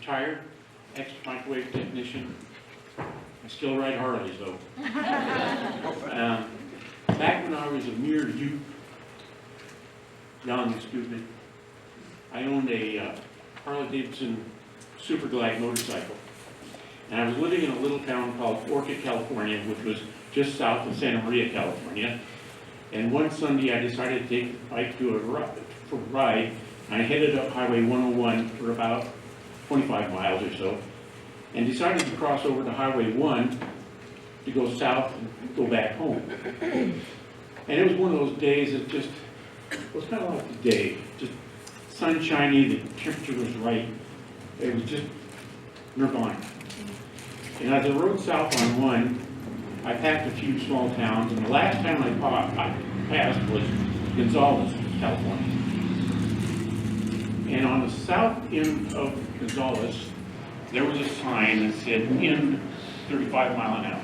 retired ex-microwave technician. I still ride Harleys though. Back when I was a mere youth, young, excuse me, I owned a Harley-Davidson Super Glide motorcycle. And I was living in a little town called Orchid, California, which was just south of Santa Maria, California. And one Sunday I decided to take the bike for a ride. I headed up Highway 101 for about 25 miles or so, and decided to cross over to Highway 1 to go south and go back home. And it was one of those days that just, it was kind of like the day, just sunshiny, the temperature was right. It was just nirvana. And as I rode south on 1, I passed a few small towns, and the last town I passed was Gonzales, California. And on the south end of Gonzales, there was a sign that said, "In 35 mile an hour."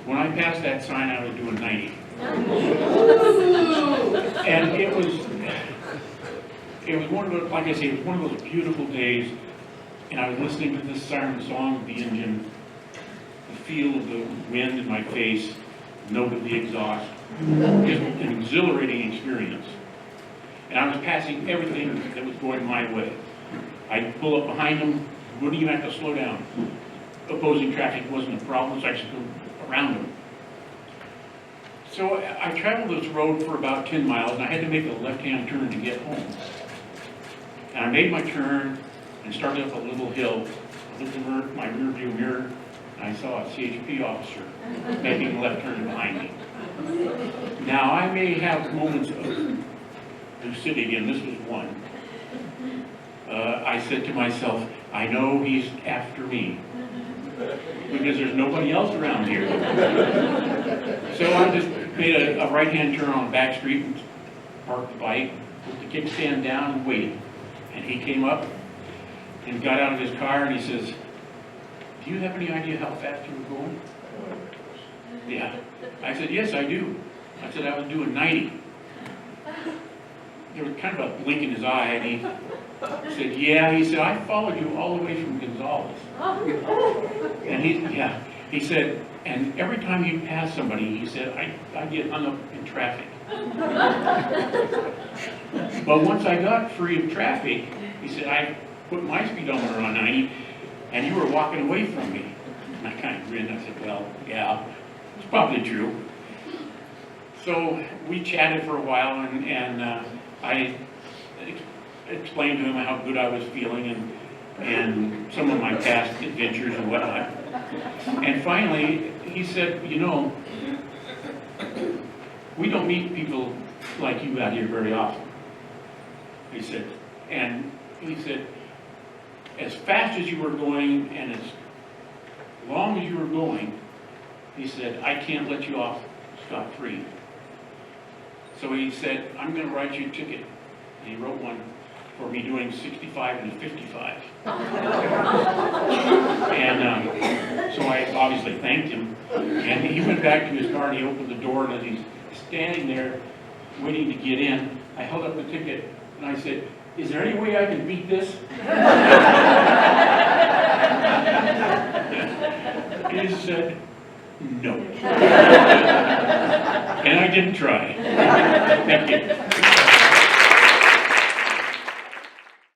When I passed that sign, I was doing 90. And it was one of those, like I say, it was one of those beautiful days, and I was listening to this siren song of the engine, the feel of the wind in my face, the note of the exhaust, just an exhilarating experience. And I was passing everything that was going my way. I'd pull up behind them, wouldn't even have to slow down. Opposing traffic wasn't a problem, so I just go around them. So I traveled this road for about 10 miles, and I had to make a left-hand turn to get home. And I made my turn and started up a little hill. I looked in my rear view mirror, and I saw a CHP officer making a left turn behind me. Now, I may have moments of lucidity, and this was one. I said to myself, I know he's after me, because there's nobody else around here. So I just made a right-hand turn on a back street and parked the bike, put the kickstand down and waited. And he came up and got out of his car and he says, "Do you have any idea how fast you were going?" Yeah. I said, "Yes, I do." I said, "I was doing 90. There was kind of a blink in his eye, and he said, "Yeah," he said, "I followed you all the way from Gonzales." And he said, "And every time you pass somebody," he said, I get hung up in traffic. But once I got free of traffic, he said, I put my speedometer on 90, and you were walking away from me." And I kind of grinned. I said, "Well, yeah, it's probably true." So we chatted for a while, and I explained to him how good I was feeling and some of my past adventures and whatnot. And finally, he said, "You know, we don't meet people like you out here very often." He said, "As fast as you were going and as long as you were going," he said, "I can't let you off scot-free." So he said, "I'm going to write you a ticket." And he wrote one for me doing 65 and 55. And so I obviously thanked him. And he went back to his car and he opened the door, and as he's standing there waiting to get in, I held up the ticket and I said, "Is there any way I can beat this?" He said, "No." And I didn't try. Thank you.